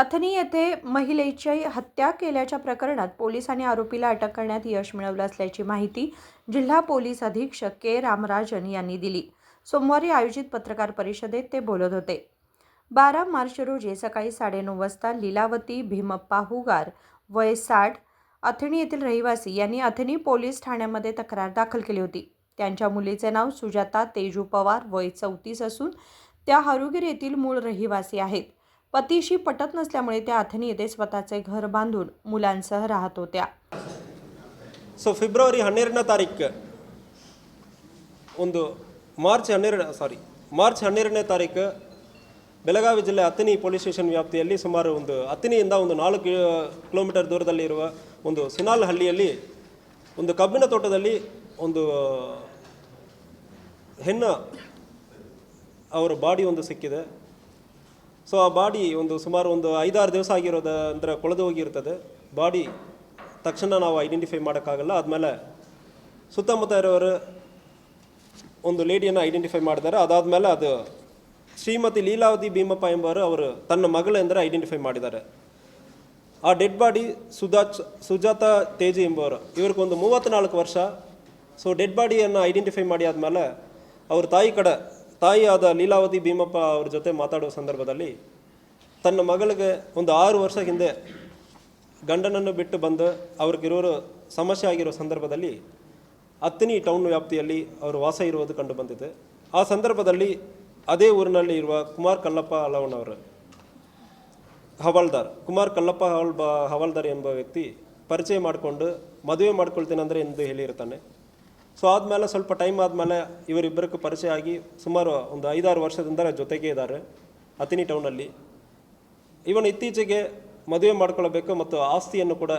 अथनी येथे महिलेची हत्या केल्याच्या प्रकरणात पोलिसांनी आरोपीला अटक करण्यात यश मिळवलं असल्याची माहिती जिल्हा पोलीस अधीक्षक के रामराजन यांनी दिली. सोमवारी आयोजित पत्रकार परिषदेत ते बोलत होते. 12 मार्च रोजी सकाळी 9:30 वाजता लीलावती भीमप्पा हुगार वय 60 अथणी येथील रहिवासी यांनी अथणी पोलीस ठाण्यामध्ये तक्रार दाखल केली होती. त्यांच्या मुलीचे नाव सुजाता तेजू पवार वय 34 असून त्या हरुगिर येथील मूळ रहिवासी आहेत. पतीशी पटत नसल्यामुळे त्या अथणी येथे स्वतःचे घर बांधून मुलांसह राहत होत्या. ಫೆಬ್ರವರಿ 12ನೇ ತಾರೀಕು ಮಾರ್ಚ್ 12ನೇ ತಾರೀಕು ಬೆಳಗಾವಿ ಜಿಲ್ಲೆ ಅತನಿ ಪೊಲೀಸ್ ಸ್ಟೇಷನ್ ವ್ಯಾಪ್ತಿಯಲ್ಲಿ ಸುಮಾರು ಅತನಿಯಿಂದ 4 ಕಿಲೋಮೀಟರ್ ದೂರದಲ್ಲಿರುವ ಸಿನಾಲ್ ಹಳ್ಳಿಯಲ್ಲಿ ಕಬ್ಬಿನ ತೋಟದಲ್ಲಿ ಹೆಣ್ಣು ಅವರ ಬಾಡಿ ಸಿಕ್ಕಿದೆ. ಸೊ ಆ ಬಾಡಿ ಸುಮಾರು 5-6 ದಿವಸ ಆಗಿರೋದು ಅಂದರೆ ಕೊಳೆದು ಹೋಗಿರ್ತದೆ. ಬಾಡಿ ತಕ್ಷಣ ನಾವು ಐಡೆಂಟಿಫೈ ಮಾಡೋಕ್ಕಾಗಲ್ಲ. ಆದಮೇಲೆ ಸುತ್ತಮುತ್ತ ಇರೋರು ಲೇಡಿಯನ್ನು ಐಡೆಂಟಿಫೈ ಮಾಡಿದ್ದಾರೆ. ಅದಾದಮೇಲೆ ಅದು ಶ್ರೀಮತಿ ಲೀಲಾವತಿ ಭೀಮಪ್ಪ ಎಂಬವರು ಅವರು ತನ್ನ ಮಗಳೆಂದರೆ ಐಡೆಂಟಿಫೈ ಮಾಡಿದ್ದಾರೆ. ಆ ಡೆಡ್ ಬಾಡಿ ಸುಜಾತಾ ತೇಜು ಎಂಬವರು, ಇವ್ರಿಗೆ 34 ವರ್ಷ. ಸೊ ಡೆಡ್ ಬಾಡಿಯನ್ನು ಐಡೆಂಟಿಫೈ ಮಾಡಿ ಆದಮೇಲೆ ಅವ್ರ ತಾಯಿಯಾದ ಲೀಲಾವತಿ ಭೀಮಪ್ಪ ಅವ್ರ ಜೊತೆ ಮಾತಾಡೋ ಸಂದರ್ಭದಲ್ಲಿ ತನ್ನ ಮಗಳಿಗೆ 6 ವರ್ಷ ಹಿಂದೆ ಗಂಡನನ್ನು ಬಿಟ್ಟು ಬಂದು ಅವ್ರಿಗಿರೋರು ಸಮಸ್ಯೆ ಆಗಿರೋ ಸಂದರ್ಭದಲ್ಲಿ ಅತ್ತನಿ ಟೌನ್ ವ್ಯಾಪ್ತಿಯಲ್ಲಿ ಅವರು ವಾಸ ಇರುವುದು ಕಂಡು ಬಂದಿದೆ. ಆ ಸಂದರ್ಭದಲ್ಲಿ ಅದೇ ಊರಿನಲ್ಲಿ ಇರುವ ಕುಮಾರ್ ಕಲ್ಲಪ್ಪ ಹಲವಣ್ಣವರು ಕುಮಾರ್ ಕಲ್ಲಪ್ಪ ಹವಾಲ್ದಾರ್ ಎಂಬ ವ್ಯಕ್ತಿ ಪರಿಚಯ ಮಾಡಿಕೊಂಡು ಮದುವೆ ಮಾಡ್ಕೊಳ್ತೇನೆಂದರೆ ಎಂದು ಹೇಳಿರ್ತಾನೆ. ಸೊ ಆದಮೇಲೆ ಸ್ವಲ್ಪ ಟೈಮ್ ಆದಮೇಲೆ ಇವರಿಬ್ಬರಿಗೂ ಪರಿಚಯ ಆಗಿ ಸುಮಾರು 5-6 ವರ್ಷದಿಂದ ಜೊತೆಗೆ ಇದ್ದಾರೆ ಅತನಿ ಟೌನಲ್ಲಿ. ಇವನು ಇತ್ತೀಚೆಗೆ ಮದುವೆ ಮಾಡ್ಕೊಳ್ಬೇಕು ಮತ್ತು ಆಸ್ತಿಯನ್ನು ಕೂಡ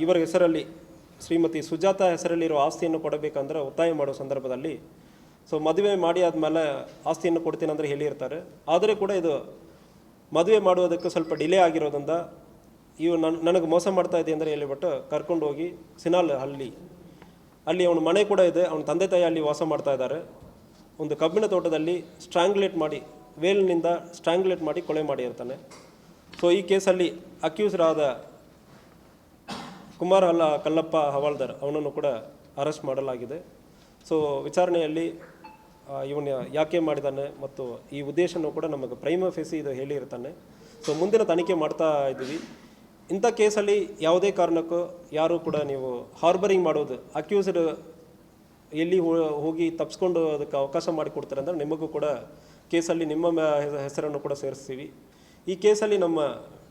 ಇವರ ಹೆಸರಲ್ಲಿ ಶ್ರೀಮತಿ ಸುಜಾತಾ ಹೆಸರಲ್ಲಿರೋ ಆಸ್ತಿಯನ್ನು ಕೊಡಬೇಕಂದ್ರೆ ಒತ್ತಾಯ ಮಾಡೋ ಸಂದರ್ಭದಲ್ಲಿ ಸೊ ಮದುವೆ ಮಾಡಿ ಆದಮೇಲೆ ಆಸ್ತಿಯನ್ನು ಕೊಡ್ತೀನಿ ಅಂದರೆ ಹೇಳಿರ್ತಾರೆ. ಆದರೆ ಕೂಡ ಇದು ಮದುವೆ ಮಾಡುವುದಕ್ಕೆ ಸ್ವಲ್ಪ ಡಿಲೇ ಆಗಿರೋದ್ರಿಂದ ನನಗೆ ಮೋಸ ಮಾಡ್ತಾ ಇದೆ ಅಂದರೆ ಹೇಳಿಬಿಟ್ಟು ಕರ್ಕೊಂಡು ಹೋಗಿ ಸಿನಾಲ್ ಅಲ್ಲಿ ಅವನ ಮನೆ ಕೂಡ ಇದೆ. ಅವನ ತಂದೆ ತಾಯಿ ಅಲ್ಲಿ ವಾಸ ಮಾಡ್ತಾ ಇದ್ದಾರೆ. ಕಬ್ಬಿಣ ತೋಟದಲ್ಲಿ ವೇಲ್ನಿಂದ ಸ್ಟ್ರಾಂಗ್ಯುಲೇಟ್ ಮಾಡಿ ಕೊಲೆ ಮಾಡಿರ್ತಾನೆ. ಸೊ ಈ ಕೇಸಲ್ಲಿ ಅಕ್ಯೂಸ್ರಾದ ಕುಮಾರ್ ಕಲ್ಲಪ್ಪ ಹವಾಲ್ದಾರ್ ಅವನನ್ನು ಕೂಡ ಅರೆಸ್ಟ್ ಮಾಡಲಾಗಿದೆ. ಸೊ ವಿಚಾರಣೆಯಲ್ಲಿ ಇವನು ಯಾಕೆ ಮಾಡಿದ್ದಾನೆ ಮತ್ತು ಈ ಉದ್ದೇಶನೂ ಕೂಡ ನಮಗೆ ಪ್ರೈಮ ಫೇಸಿ ಇದು ಹೇಳಿರ್ತಾನೆ. ಸೊ ಮುಂದಿನ ತನಿಖೆ ಮಾಡ್ತಾ ಇದ್ದೀವಿ. ಇಂಥ ಕೇಸಲ್ಲಿ ಯಾವುದೇ ಕಾರಣಕ್ಕೂ ಯಾರೂ ಕೂಡ ನೀವು ಹಾರ್ಬರಿಂಗ್ ಮಾಡೋದು, ಅಕ್ಯೂಸ್ಡ್ ಎಲ್ಲಿ ಹೋಗಿ ತಪ್ಪಿಸ್ಕೊಂಡು ಅದಕ್ಕೆ ಅವಕಾಶ ಮಾಡಿಕೊಡ್ತಾರೆ ಅಂದರೆ ನಿಮಗೂ ಕೂಡ ಕೇಸಲ್ಲಿ ನಿಮ್ಮ ಹೆಸರನ್ನು ಕೂಡ ಸೇರಿಸ್ತೀವಿ. ಈ ಕೇಸಲ್ಲಿ ನಮ್ಮ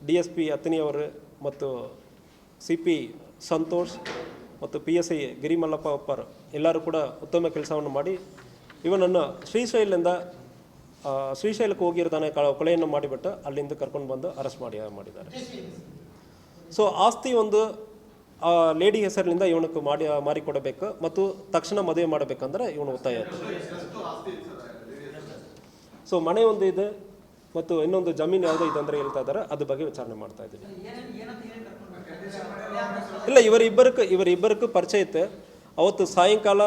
DSP ಅತನಿಯವರು ಮತ್ತು CP ಸಂತೋಷ್ ಮತ್ತು PSI ಗಿರಿಮಲ್ಲಪ್ಪ ಒಪ್ಪರ್ ಎಲ್ಲರೂ ಕೂಡ ಉತ್ತಮ ಕೆಲಸವನ್ನು ಮಾಡಿ ಇವನನ್ನು ಶ್ರೀಶೈಲಕ್ಕೆ ಹೋಗಿರ್ತಾನೆ ಕೊಲೆಯನ್ನು ಮಾಡಿಬಿಟ್ಟು ಅಲ್ಲಿಂದ ಕರ್ಕೊಂಡು ಬಂದು ಅರೆಸ್ಟ್ ಮಾಡಿದ್ದಾರೆ. ಸೊ ಆಸ್ತಿ ಲೇಡಿ ಹೆಸರಿನಿಂದ ಇವನಕ್ಕೆ ಮಾರಿಕೊಡಬೇಕು ಮತ್ತು ತಕ್ಷಣ ಮದುವೆ ಮಾಡಬೇಕಂದ್ರೆ ಇವನು ಒತ್ತಾಯ. ಸೊ ಮನೆ ಇದೆ ಮತ್ತು ಇನ್ನೊಂದು ಜಮೀನು ಯಾವುದೋ ಇದೆ ಅಂದರೆ ಹೇಳ್ತಾ ಇದ್ದಾರೆ. ಅದ್ರ ಬಗ್ಗೆ ವಿಚಾರಣೆ ಮಾಡ್ತಾ ಇದ್ದೀವಿ. ಇಲ್ಲ, ಇವರಿಬ್ಬರಿಗೂ ಪರಿಚಯ ಇತ್ತು. ಅವತ್ತು ಸಾಯಂಕಾಲ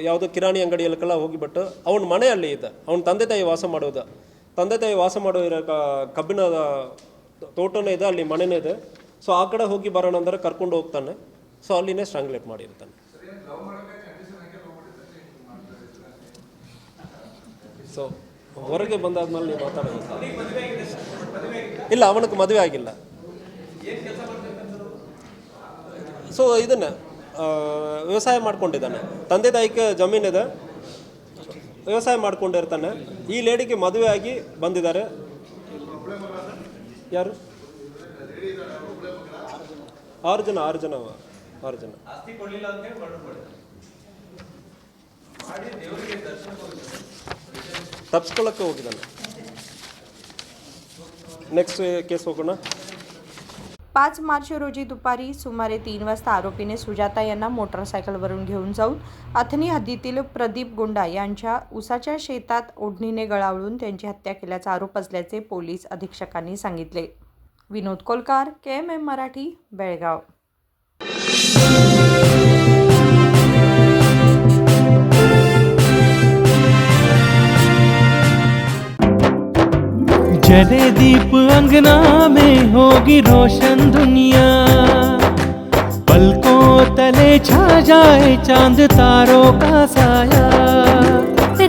ಯಾವುದೋ ಕಿರಾಣಿ ಅಂಗಡಿಯಲ್ಲೆಲ್ಲ ಹೋಗಿಬಿಟ್ಟು ಅವನ ಮನೆ ಅಲ್ಲಿ ಇದೆ. ಅವನ ತಂದೆ ತಾಯಿ ವಾಸ ಮಾಡೋ ಕಬ್ಬಿನ ತೋಟನೇ ಇದೆ, ಅಲ್ಲಿ ಮನೆಯೇ ಇದೆ. ಸೊ ಆ ಕಡೆ ಹೋಗಿ ಬರೋಣ ಅಂದರೆ ಕರ್ಕೊಂಡು ಹೋಗ್ತಾನೆ. ಸೊ ಅಲ್ಲಿನೇ ಸ್ಟ್ರಾಂಗ್ಯುಲೇಟ್ ಮಾಡಿರ್ತಾನೆ. ಸೊ ಹೊರಗೆ ಬಂದಾದ್ಮೇಲೆ ನೀವು ಮಾತಾಡೋದು. ಇಲ್ಲ, ಅವನಿಗೆ ಮದುವೆ ಆಗಿಲ್ಲ. ಸೊ ಇದನ್ನು ವ್ಯವಸಾಯ ಮಾಡ್ಕೊಂಡಿದ್ದಾನೆ. ತಂದೆ ತಾಯಿಗೆ ಜಮೀನಿದೆ, ವ್ಯವಸಾಯ ಮಾಡ್ಕೊಂಡಿರ್ತಾನೆ. ಈ ಲೇಡಿಗೆ ಮದುವೆ ಆಗಿ ಬಂದಿದ್ದಾರೆ. ಯಾರು? 6 ಜನ. ತಪ್ಪಿಸ್ಕೊಳ್ಳೋಕ್ಕೆ ಹೋಗಿದ್ದಾನೆ. नेक्स्ट केस होगा. 5 मार्च रोजी दुपारी सुमारे 3 वाजता आरोपीने सुजाता यांना मोटरसायकलवरून घेऊन जाऊन अथनी हद्दीतील प्रदीप गुंडा यांच्या उसाच्या शेतात ओढणीने गळावळून त्यांची हत्या केल्याचा आरोप असल्याचे पोलीस अधीक्षकांनी सांगितले. विनोद कोलकार, KMM मराठी, बेळगाव. जले दीप अंगना में होगी रोशन दुनिया, पलकों तले छा जाए चांद तारों का साया।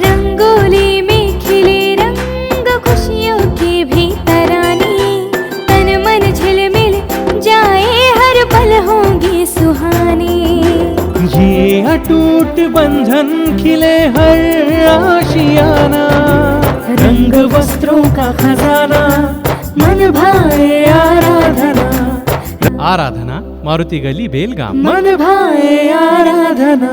रंगोली में खिले रंग खुशियों के भी तराने, तन मन झिलमिल जाए हर पल होंगे सुहाने। ये अटूट बंधन खिले हर आशियाना, रंग वस्त्रों का खजाना मन भाए आराधना। आराधना मारुति गली बेलगाम। मन भाए आराधना।